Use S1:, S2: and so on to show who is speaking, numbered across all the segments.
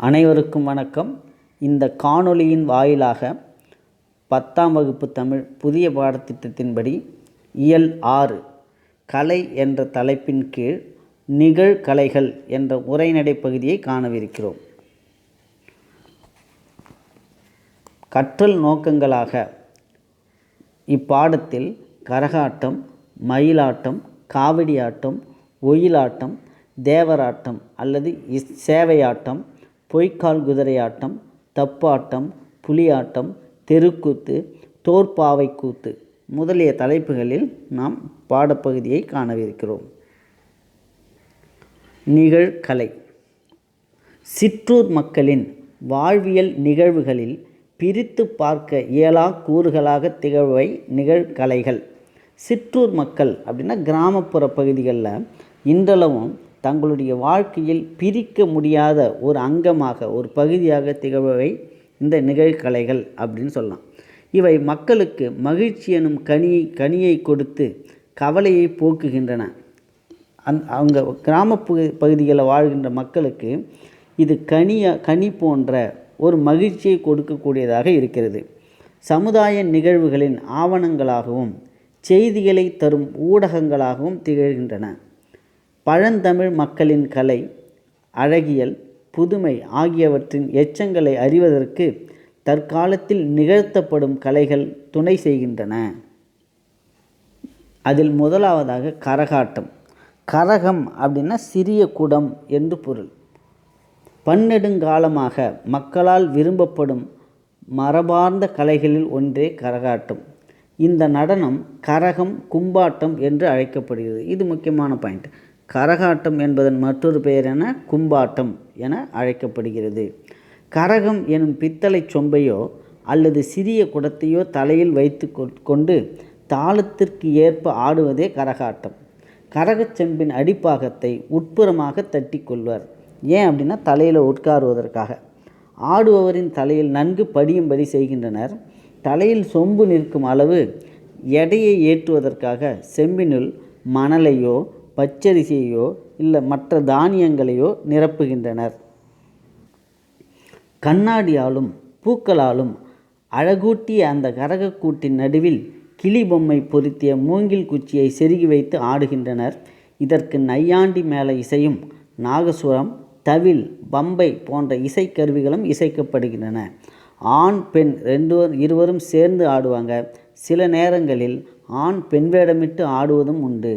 S1: அனைவருக்கும் வணக்கம். இந்த காணொளியின் வாயிலாக 10ஆம் வகுப்பு தமிழ் புதிய பாடத்திட்டத்தின்படி இயல் 6 கலை என்ற தலைப்பின் கீழ் நிகழ்கலைகள் என்ற உரைநடை பகுதியை காணவிருக்கிறோம். கற்றல் நோக்கங்களாக இப்பாடத்தில் கரகாட்டம், மயிலாட்டம், காவடியாட்டம், ஒயிலாட்டம், தேவராட்டம் அல்லது சேவையாட்டம், பொய்க்கால் குதிரையாட்டம், தப்பாட்டம், புலியாட்டம், தெருக்கூத்து, தோற்பாவை கூத்து முதலிய தலைப்புகளில் நாம் பாடப்பகுதியை காணவிருக்கிறோம். நிகழ்கலை சிற்றூர் மக்களின் வாழ்வியல் நிகழ்வுகளில் பிரித்து பார்க்க இயலா கூறுகளாக திகழ்வை நிகழ்கலைகள். சிற்றூர் மக்கள் அப்படின்னா கிராமப்புற பகுதிகளில் இன்றளவும் தங்களுடைய வாழ்க்கையில் பிரிக்க முடியாத ஒரு அங்கமாக ஒரு பகுதியாக திகழ்வை இந்த நிகழ்கலைகள் அப்படின்னு சொல்லலாம். இவை மக்களுக்கு மகிழ்ச்சி எனும் கனியை கொடுத்து கவலையை போக்குகின்றன. அவங்க கிராம பகுதிகளில் வாழ்கின்ற மக்களுக்கு இது கனி போன்ற ஒரு மகிழ்ச்சியை கொடுக்கக்கூடியதாக இருக்கிறது. சமுதாய நிகழ்வுகளின் ஆவணங்களாகவும் செய்திகளை தரும் ஊடகங்களாகவும் திகழ்கின்றன. பழந்தமிழ் மக்களின் கலை, அழகியல், புதுமை ஆகியவற்றின் எச்சங்களை அறிவதற்கு தற்காலத்தில் நிகழ்த்தப்படும் கலைகள் துணை செய்கின்றன. அதில் முதலாவதாக கரகாட்டம். கரகம் அப்படின்னா சிறிய குடம் என்று பொருள். பன்னெடுங்காலமாக மக்களால் விரும்பப்படும் மரபார்ந்த கலைகளில் ஒன்றே கரகாட்டம். இந்த நடனம் கரகம், கும்பாட்டம் என்று அழைக்கப்படுகிறது. இது முக்கியமான பாயிண்ட். கரகாட்டம் என்பதன் மற்றொரு பெயர் என கும்பாட்டம் என அழைக்கப்படுகிறது. கரகம் எனும் பித்தளை சொம்பையோ அல்லது சிறிய குடத்தையோ தலையில் வைத்து கொண்டு தாளத்திற்கு ஏற்ப ஆடுவதே கரகாட்டம். கரகச்செம்பின் அடிப்பாகத்தை உட்புறமாக தட்டி கொள்வர். ஏன் அப்படின்னா தலையில் உட்காருவதற்காக. ஆடுபவரின் தலையில் நன்கு படியும்படி செய்கின்றனர். தலையில் சொம்பு நிற்கும் அளவு எடையை ஏற்றுவதற்காக செம்பினுள் மணலையோ பச்சரிசியையோ இல்லை மற்ற தானியங்களையோ நிரப்புகின்றனர். கண்ணாடியாலும் பூக்களாலும் அழகூட்டிய அந்த கரகக்கூட்டின் நடுவில் கிளி பொம்மை பொருத்திய மூங்கில் குச்சியை செருகி வைத்து ஆடுகின்றனர். இதற்கு நையாண்டி மேள இசையும் நாகசுரம், தவில், பம்பை போன்ற இசைக்கருவிகளும் இசைக்கப்படுகின்றன. ஆண் பெண் இருவரும் சேர்ந்து ஆடுவாங்க. சில நேரங்களில் ஆண் பெண் வேடமிட்டு ஆடுவதும் உண்டு.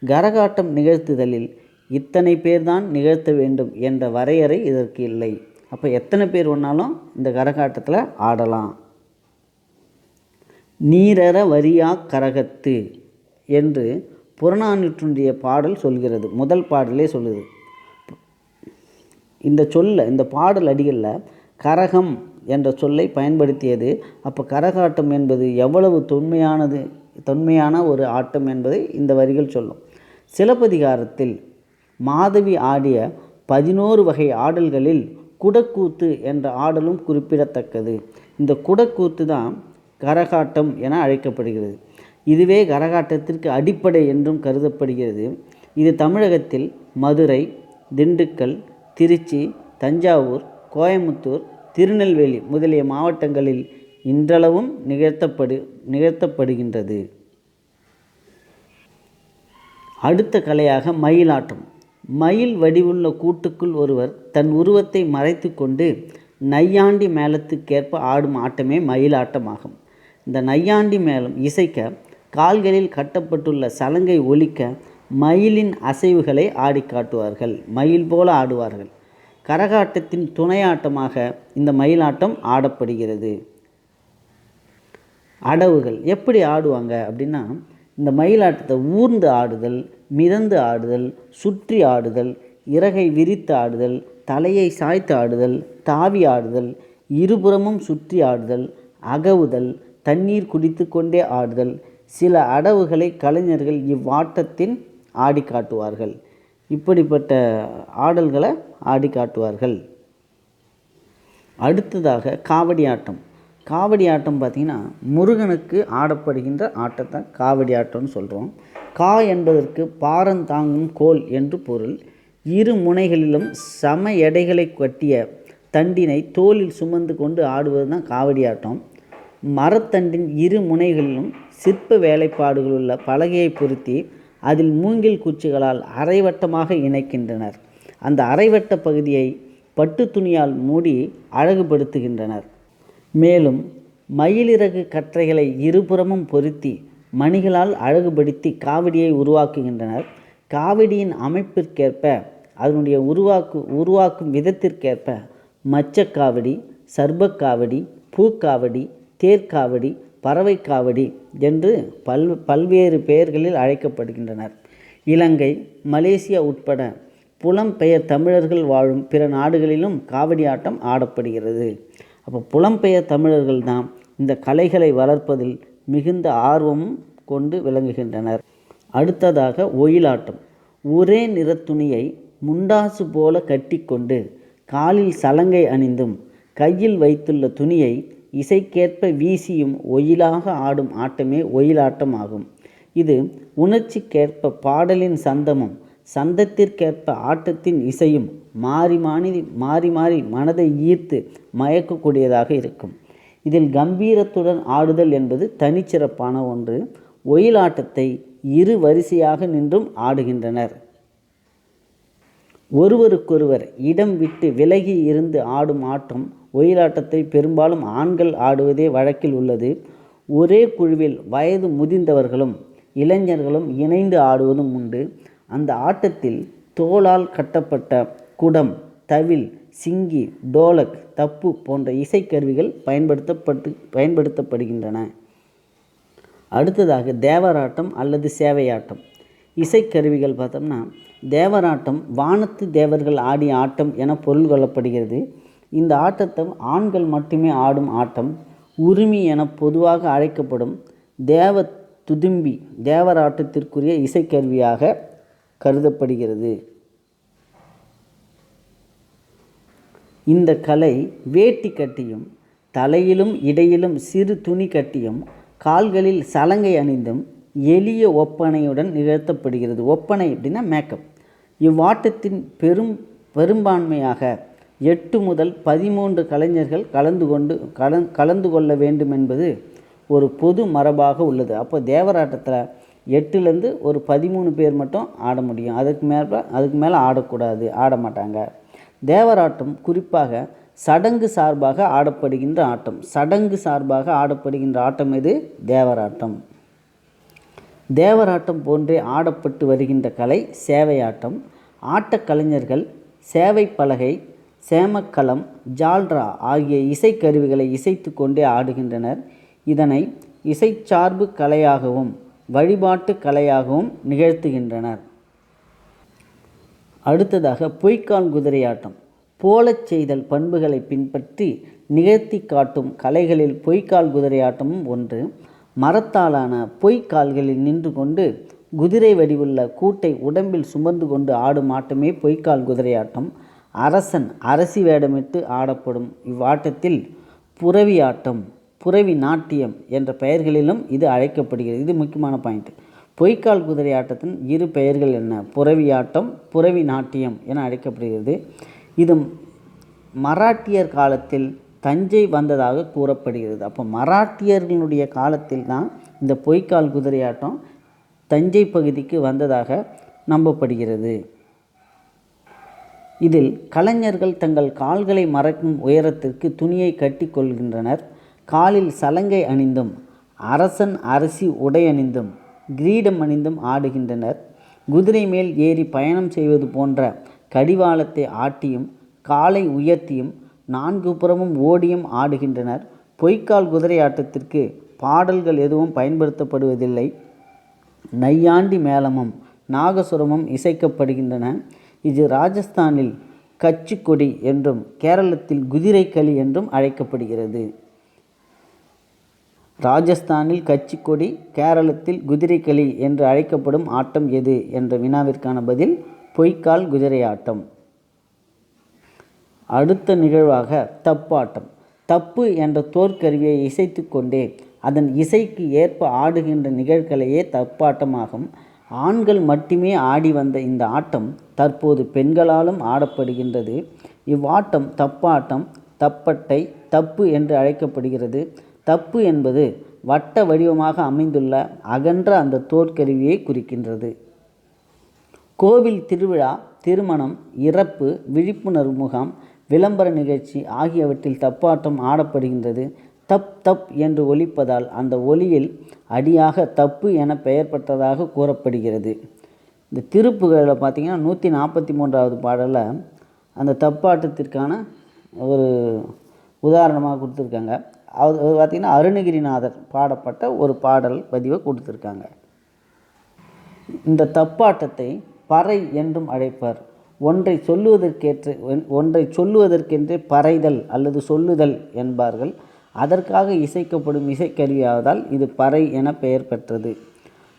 S1: கரகாட்டம் நிகழ்த்துதலில் இத்தனை பேர் தான் நிகழ்த்த வேண்டும் என்ற வரையறை இதற்கு இல்லை. அப்போ எத்தனை பேர் வேணாலும் இந்த கரகாட்டத்தில் ஆடலாம். நீரற வரியா கரகத்து என்று புறநானூற்றுடைய பாடல் சொல்கிறது. முதல் பாடலே சொல்லுது. இந்த பாடல் அடிகளில் கரகம் என்ற சொல்லை பயன்படுத்தியது. அப்போ கரகாட்டம் என்பது எவ்வளவு தொன்மையான ஒரு ஆட்டம் என்பதை இந்த வரிகள் சொல்லும். சிலப்பதிகாரத்தில் மாதவி ஆடிய 11 வகை ஆடல்களில் குடக்கூத்து என்ற ஆடலும் குறிப்பிடத்தக்கது. இந்த குடக்கூத்து தான் கரகாட்டம் என அழைக்கப்படுகிறது. இதுவே கரகாட்டத்திற்கு அடிப்படை என்றும் கருதப்படுகிறது. இது தமிழகத்தில் மதுரை, திண்டுக்கல், திருச்சி, தஞ்சாவூர், கோயம்புத்தூர், திருநெல்வேலி முதலிய மாவட்டங்களில் இன்றளவும் நிகழ்த்தப்படுகின்றது. அடுத்த கலையாக மயிலாட்டம். மயில் வடிவுள்ள கூட்டுக்குள் ஒருவர் தன் உருவத்தை மறைத்து கொண்டு நையாண்டி மேளத்துக்கேற்ப ஆடும் ஆட்டமே மயிலாட்டமாகும். இந்த நையாண்டி மேளம் இசைக்க கால்களில் கட்டப்பட்டுள்ள சலங்கை ஒலிக்க மயிலின் அசைவுகளை ஆடி காட்டுவார்கள். மயில் போல ஆடுவார்கள். கரகாட்டத்தின் துணையாட்டமாக இந்த மயிலாட்டம் ஆடப்படுகிறது. அடவுகள் எப்படி ஆடுவாங்க அப்படின்னா, இந்த மயிலாட்டத்தை ஊர்ந்து ஆடுதல், மிதந்து ஆடுதல், சுற்றி ஆடுதல், இறகை விரித்து ஆடுதல், தலையை சாய்த்து ஆடுதல், தாவி ஆடுதல், இருபுறமும் சுற்றி ஆடுதல், அகவுதல், தண்ணீர் குடித்து கொண்டே ஆடுதல், சில அடவுகளை கலைஞர்கள் இவ்வாட்டத்தின் ஆடி காட்டுவார்கள். இப்படிப்பட்ட ஆடல்களை ஆடி காட்டுவார்கள். அடுத்ததாக காவடி ஆட்டம். காவடி ஆட்டம் பார்த்திங்கன்னா முருகனுக்கு ஆடப்படுகின்ற ஆட்டத்தை காவடி ஆட்டம்னு சொல்கிறோம். கா என்பதற்கு பாரந்தாங்கும் கோல் என்று பொருள். இரு முனைகளிலும் சம எடைகளை கட்டிய தண்டினை தோளில் சுமந்து கொண்டு ஆடுவது தான் காவடி ஆட்டம். மரத்தண்டின் இரு முனைகளிலும் சிற்ப வேலைப்பாடுகளுள்ள பலகையை பொருத்தி அதில் மூங்கில் குச்சிகளால் அரைவட்டமாக இணைக்கின்றனர். அந்த அரைவட்ட பகுதியை பட்டு துணியால் மூடி அழகுபடுத்துகின்றனர். மேலும் மயிலிறகு கற்றைகளை இருபுறமும் பொருத்தி மணிகளால் அழகுபடுத்தி காவடியை உருவாக்குகின்றனர். காவடியின் அமைப்பிற்கேற்ப அதனுடைய உருவாக்கும் விதத்திற்கேற்ப மச்சக்காவடி, சர்பக்காவடி, பூக்காவடி, தேர்க்காவடி, பறவை காவடி என்று பல்வேறு பெயர்களில் அழைக்கப்படுகின்றனர். இலங்கை, மலேசியா உட்பட புலம்பெயர் தமிழர்கள் வாழும் பிற நாடுகளிலும் காவடி ஆட்டம் ஆடப்படுகிறது. அப்போ புலம்பெயர் தமிழர்கள் தான் இந்த கலைகளை வளர்ப்பதில் மிகுந்த ஆர்வமும் கொண்டு விளங்குகின்றனர். அடுத்ததாக ஒயிலாட்டம். ஒரே நிறத்துணியை முண்டாசு போல கட்டிக்கொண்டு காலில் சலங்கை அணிந்தும் கையில் வைத்துள்ள துணியை இசைக்கேற்ப வீசியும் ஒயிலாக ஆடும் ஆட்டமே ஒயிலாட்டம் ஆகும். இது உணர்ச்சிக்கேற்ப பாடலின் சந்தமும் சந்தத்திற்கேற்ப ஆட்டத்தின் இசையும் மாறி மாறி மனதை ஈர்த்து மயக்கக்கூடியதாக இருக்கும். இதில் கம்பீரத்துடன் ஆடுதல் என்பது தனிச்சிறப்பான ஒன்று. ஒயிலாட்டத்தை இரு வரிசையாக நின்றும் ஆடுகின்றனர். ஒருவருக்கொருவர் இடம் விட்டு விலகி இருந்து ஆடும் ஆட்டம் ஒயிலாட்டத்தை பெரும்பாலும் ஆண்கள் ஆடுவதே வழக்கில் உள்ளது. ஒரே குழுவில் வயது முதிர்ந்தவர்களும் இளைஞர்களும் இணைந்து ஆடுவதும் உண்டு. அந்த ஆட்டத்தில் தோளால் கட்டப்பட்ட குடம், தவில், சிங்கி, டோலக், தப்பு போன்ற இசைக்கருவிகள் பயன்படுத்தப்படுகின்றன. அடுத்ததாக தேவராட்டம் அல்லது சேவையாட்டம். இசைக்கருவிகள் பார்த்தோம்னா தேவராட்டம் வானத்து தேவர்கள் ஆடிய ஆட்டம் என பொருள் கொள்ளப்படுகிறது. இந்த ஆட்டத்தை ஆண்கள் மட்டுமே ஆடும் ஆட்டம். உரிமை என பொதுவாக அழைக்கப்படும் தேவ துதும்பி தேவராட்டத்திற்குரிய இசைக்கருவியாக கருதப்படுகிறது. இந்த கலை வேட்டி கட்டியும் தலையிலும் இடையிலும் சிறு துணி கட்டியும் கால்களில் சலங்கை அணிந்தும் எளிய ஒப்பனையுடன் நிகழ்த்தப்படுகிறது. ஒப்பனை அப்படின்னா மேக்கப். இவ்வாட்டத்தின் பெரும்பான்மையாக 8 முதல் 13 கலைஞர்கள் கலந்து கொள்ள வேண்டும் என்பது ஒரு பொது மரபாக உள்ளது. அப்போ தேவராட்டத்தில் 8லேருந்து ஒரு 13 பேர் மட்டும் ஆட முடியும். அதுக்கு மேலே ஆடக்கூடாது, ஆட மாட்டாங்க. தேவராட்டம் குறிப்பாக சடங்கு சார்பாக ஆடப்படுகின்ற ஆட்டம். சடங்கு சார்பாக ஆடப்படுகின்ற ஆட்டம் எது? தேவராட்டம். தேவராட்டம் போன்றே ஆடப்பட்டு வருகின்ற கலை சேவையாட்டம். ஆட்டக்கலைஞர்கள் சேவை பலகை, சேமக்கலம், ஜால்ரா ஆகிய இசைக்கருவிகளை இசைத்து கொண்டே ஆடுகின்றனர். இதனை இசைச்சார்பு கலையாகவும் வழிபாட்டு கலையாகவும் நிகழ்த்துகின்றனர். அடுத்ததாக பொய்க்கால் குதிரையாட்டம். போலச் செய்தல் பண்புகளை பின்பற்றி நிகழ்த்தி காட்டும் கலைகளில் பொய்க்கால் குதிரையாட்டமும் ஒன்று. மரத்தாலான பொய்க்கால்களில் நின்று கொண்டு குதிரை வடிவுள்ள கூட்டை உடம்பில் சுமந்து கொண்டு ஆடும் ஆட்டமே பொய்க்கால் குதிரையாட்டம். அரசன் அரசி வேடமிட்டு ஆடப்படும் இவ்வாட்டத்தில் புரவி ஆட்டம், புரவி நாட்டியம் என்ற பெயர்களிலும் இது அழைக்கப்படுகிறது. இது முக்கியமான பாயிண்ட். பொய்க்கால் குதிரை ஆட்டத்தின் இரு பெயர்கள் என்ன? புரவி ஆட்டம், புரவி நாட்டியம் என அழைக்கப்படுகிறது. இது மராட்டியர் காலத்தில் தஞ்சை வந்ததாக கூறப்படுகிறது. அப்போ மராட்டியர்களுடைய காலத்தில் தான் இந்த பொய்க்கால் குதிரையாட்டம் தஞ்சை பகுதிக்கு வந்ததாக நம்பப்படுகிறது. இதில் கலைஞர்கள் தங்கள் கால்களை மறைக்கும் உயரத்திற்கு துணியை கட்டி கொள்கின்றனர். காலில் சலங்கை அணிந்தும் அரசன் அரசி உடை அணிந்தும் கிரீடம் அணிந்தும் ஆடுகின்றனர். குதிரை மேல் ஏறி பயணம் செய்வது போன்ற கடிவாளத்தை ஆட்டியும் காலை உயர்த்தியும் 4 புறமும் ஓடியும் ஆடுகின்றனர். பொய்க்கால் குதிரை ஆட்டத்திற்கு பாடல்கள் எதுவும் பயன்படுத்தப்படுவதில்லை. நையாண்டி மேளமும் நாகசுரமும் இசைக்கப்படுகின்றன. இது ராஜஸ்தானில் கச்சிக்கொடி என்றும் கேரளத்தில் குதிரை களி என்றும் அழைக்கப்படுகிறது. ராஜஸ்தானில் கச்சிக்கொடி, கேரளத்தில் குதிரை களி என்று அழைக்கப்படும் ஆட்டம் எது என்ற வினாவிற்கான பதில் பொய்க்கால் குதிரை ஆட்டம். அடுத்த நிகழ்வாக தப்பாட்டம். தப்பு என்ற தோற்கருவியை இசைத்து கொண்டே அதன் இசைக்கு ஏற்ப ஆடுகின்ற நிகழ்கலையே தப்பாட்டமாகும். ஆண்கள் மட்டுமே ஆடி வந்த இந்த ஆட்டம் தற்போது பெண்களாலும் ஆடப்படுகின்றது. இவ்வாட்டம் தப்பாட்டம், தப்பட்டை, தப்பு என்று அழைக்கப்படுகிறது. தப்பு என்பது வட்ட வடிவமாக அமைந்துள்ள அகன்ற அந்த தோற்கருவியை குறிக்கின்றது. கோவில் திருவிழா, திருமணம், இறப்பு, விழிப்புணர்வு முகாம், விளம்பர நிகழ்ச்சி ஆகியவற்றில் தப்பாட்டம் ஆடப்படுகின்றது. தப் தப் என்று ஒலிப்பதால் அந்த ஒலியில் அடியாக தப்பு என பெயர் பெற்றதாக கூறப்படுகிறது. இந்த திருப்புகழில் பார்த்திங்கன்னா 143வது பாடலில் அந்த தப்பாட்டத்திற்கான ஒரு உதாரணமாக கொடுத்துருக்காங்க. அது பார்த்திங்கன்னா அருணகிரிநாதர் பாடப்பட்ட ஒரு பாடல் பதிவை கொடுத்துருக்காங்க. இந்த தப்பாட்டத்தை பறை என்றும் அழைப்பர். ஒன்றை சொல்லுவதற்கென்றே பறைதல் அல்லது சொல்லுதல் என்பார்கள். அதற்காக இசைக்கப்படும் இசைக்கருவியாவதால் இது பறை என பெயர் பெற்றது.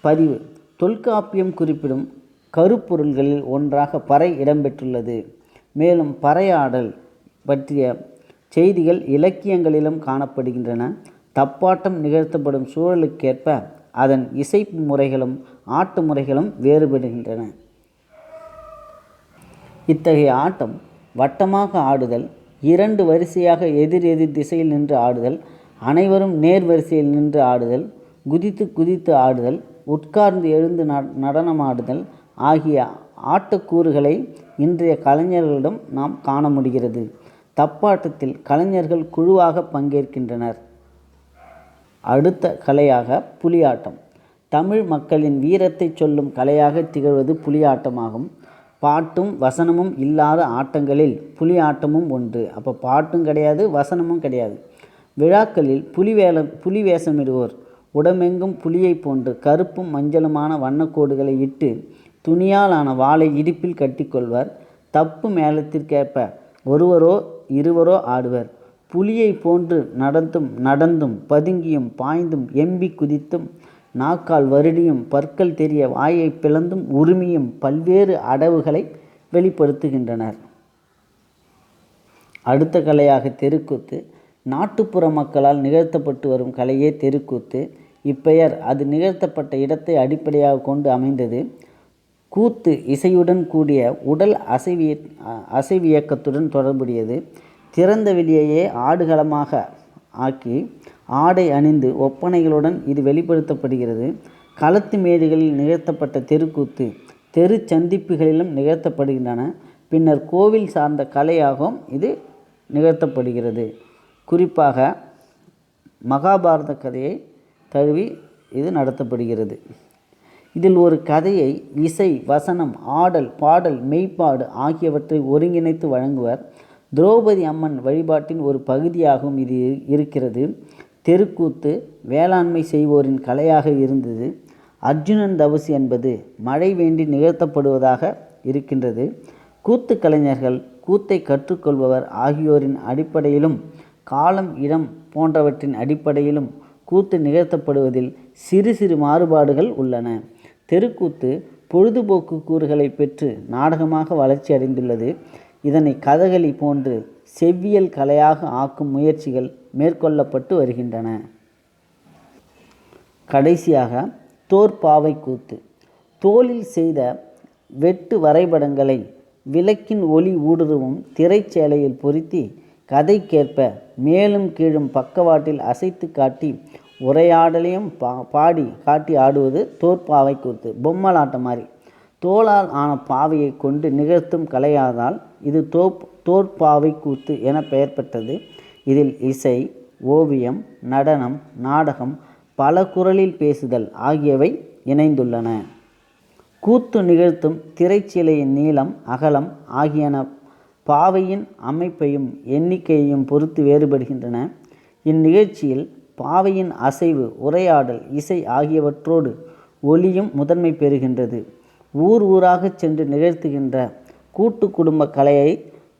S1: பதிவு: தொல்காப்பியம் குறிப்பிடும் கருப்பொருள்களில் ஒன்றாக பறை இடம்பெற்றுள்ளது. மேலும் பறையாடல் பற்றிய செய்திகள் இலக்கியங்களிலும் காணப்படுகின்றன. தப்பாட்டம் நிகழ்த்தப்படும் சூழலுக்கேற்ப அதன் இசைப்பு முறைகளும் ஆட்டு முறைகளும் வேறுபடுகின்றன. இத்தகைய ஆட்டம் வட்டமாக ஆடுதல், 2 வரிசையாக எதிர் எதிர் திசையில் நின்று ஆடுதல், அனைவரும் நேர் வரிசையில் நின்று ஆடுதல், குதித்து குதித்து ஆடுதல், உட்கார்ந்து எழுந்து நடனமாடுதல் ஆகிய ஆட்டக்கூறுகளை இன்றைய கலைஞர்களிடம் நாம் காண முடிகிறது. தப்பாட்டத்தில் கலைஞர்கள் குழுவாக பங்கேற்கின்றனர். அடுத்த கலையாக புலியாட்டம். தமிழ் மக்களின் வீரத்தை சொல்லும் கலையாக திகழ்வது புலியாட்டமாகும். பாட்டும் வசனமும் இல்லாத ஆட்டங்களில் புலியாட்டமும் ஒன்று. அப்போ பாட்டும் கிடையாது, வசனமும் கிடையாது. விழாக்களில் புலி வேஷமிடுவோர் உடம்பெங்கும் புலியை போன்று கருப்பும் மஞ்சளுமான வண்ணக்கோடுகளை இட்டு துணியால் ஆன வாளை இடுப்பில் கட்டிக்கொள்வர். தப்பு மேளத்திற்கேற்ப ஒருவரோ இருவரோ ஆடுவர். புலியை போன்று நடந்தும் பதுங்கியும் பாய்ந்தும் எம்பி குதித்தும் நாக்கால் வருடியும் பற்கள் தெரிய வாயை பிளந்தும் உரிமையும் பல்வேறு அடவுகளை வெளிப்படுத்துகின்றனர். அடுத்த கலையாக தெருக்கூத்து. நாட்டுப்புற மக்களால் நிகழ்த்தப்பட்டு வரும் கலையே தெருக்கூத்து. இப்பெயர் அது நிகழ்த்தப்பட்ட இடத்தை அடிப்படையாக கொண்டு அமைந்தது. கூத்து இசையுடன் கூடிய உடல் அசைவியக்கத்துடன் தொடர்புடையது. திறந்த வெளியையே ஆடுகளமாக ஆக்கி ஆடை அணிந்து ஒப்பனைகளுடன் இது வெளிப்படுத்தப்படுகிறது. களத்து மேடுகளில் நிகழ்த்தப்பட்ட தெருக்கூத்து தெரு சந்திப்புகளிலும் நிகழ்த்தப்படுகின்றன. பின்னர் கோவில் சார்ந்த கலையாகவும் இது நிகழ்த்தப்படுகிறது. குறிப்பாக மகாபாரத கதையை தழுவி இது நடத்தப்படுகிறது. இதில் ஒரு கதையை இசை, வசனம், ஆடல், பாடல், மெய்ப்பாடு ஆகியவற்றை ஒருங்கிணைத்து வழங்குவர். திரௌபதி அம்மன் வழிபாட்டின் ஒரு பகுதியாகவும் இது இருக்கிறது. தெருக்கூத்து வேளாண்மை செய்வோரின் கலையாக இருந்தது. அர்ஜுனன் தபசு என்பது மழை வேண்டி நிகழ்த்தப்படுவதாக இருக்கின்றது. கூத்து கலைஞர்கள், கூத்தை கற்றுக்கொள்பவர் ஆகியோரின் அடிப்படையிலும் காலம், இடம் போன்றவற்றின் அடிப்படையிலும் கூத்து நிகழ்த்தப்படுவதில் சிறு சிறு மாறுபாடுகள் உள்ளன. தெருக்கூத்து பொழுதுபோக்கு கூறுகளை பெற்று நாடகமாக வளர்ச்சி அடைந்துள்ளது. இதனை கதகளி போன்று செவ்வியல் கலையாக ஆக்கும் முயற்சிகள் மேற்கொள்ளப்பட்டு வருகின்றன. கடைசியாக தோற்பாவை கூத்து. தோலில் செய்த வெட்டு வரைபடங்களை விளக்கின் ஒளி ஊடுருவும் திரைச்சேலையில் பொருத்தி கதைக்கேற்ப மேலும் கீழும் பக்கவாட்டில் அசைத்து காட்டி உரையாடலையும் பாடி காட்டி ஆடுவது தோற்பாவை கூத்து. பொம்மலாட்டம் மாதிரி தோளால் ஆன பாவையை கொண்டு நிகழ்த்தும் கலையாதால் இது தோற்பாவை கூத்து என பெயர் பெற்றது. இதில் இசை, ஓவியம், நடனம், நாடகம், பல குரலில் பேசுதல் ஆகியவை இணைந்துள்ளன. கூத்து நிகழ்த்தும் திரைச்சீலையின் நீளம், அகலம் ஆகியன பாவையின் அமைப்பையும் எண்ணிக்கையையும் பொறுத்து வேறுபடுகின்றன. இந்நிகழ்ச்சியில் பாவையின் அசைவு, உரையாடல், இசை ஆகியவற்றோடு ஒலியும் முதன்மை பெறுகின்றது. ஊர் ஊராக சென்று நிகழ்த்துகின்ற கூட்டு குடும்ப கலையை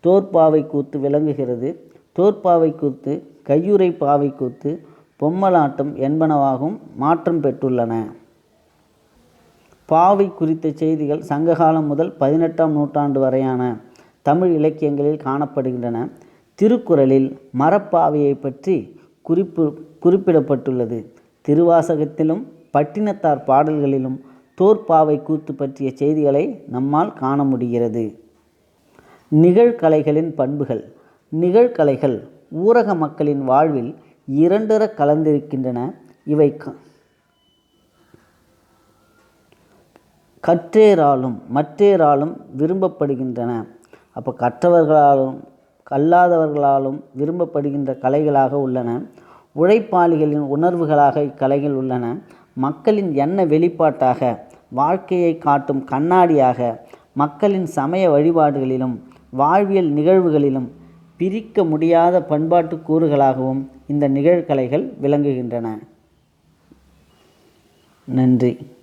S1: தோற்பாவை கூத்து விளங்குகிறது. தோற்பாவை கூத்து, கையுறை பாவை கூத்து, பொம்மலாட்டம் என்பனவாகவும் மாற்றம் பெற்றுள்ளன. பாவை குறித்த செய்திகள் சங்ககாலம் முதல் 18ஆம் நூற்றாண்டு வரையான தமிழ் இலக்கியங்களில் காணப்படுகின்றன. திருக்குறளில் மரப்பாவையை பற்றி குறிப்பிடப்பட்டுள்ளது. திருவாசகத்திலும் பட்டினத்தார் பாடல்களிலும் தோற்பாவை கூத்து பற்றிய செய்திகளை நம்மால் காண முடிகிறது. நிகழ்கலைகளின் பண்புகள். நிகழ்கலைகள் ஊரக மக்களின் வாழ்வில் இரண்டர கலந்திருக்கின்றன. இவை கற்றேராலும் மற்றேராலும் விரும்பப்படுகின்றன. அப்போ கற்றவர்களாலும் கல்லாதவர்களாலும் விரும்பப்படுகின்ற கலைகளாக உள்ளன. உழைப்பாளிகளின் உணர்வுகளாக இக்கலைகள் உள்ளன. மக்களின் எண்ண வெளிப்பாட்டாக, வாழ்க்கையை காட்டும் கண்ணாடியாக, மக்களின் சமய வழிபாடுகளிலும் வாழ்வியல் நிகழ்வுகளிலும் பிரிக்க முடியாத பண்பாட்டு கூறுகளாகவும் இந்த நிகழ்கலைகள் விளங்குகின்றன. நன்றி.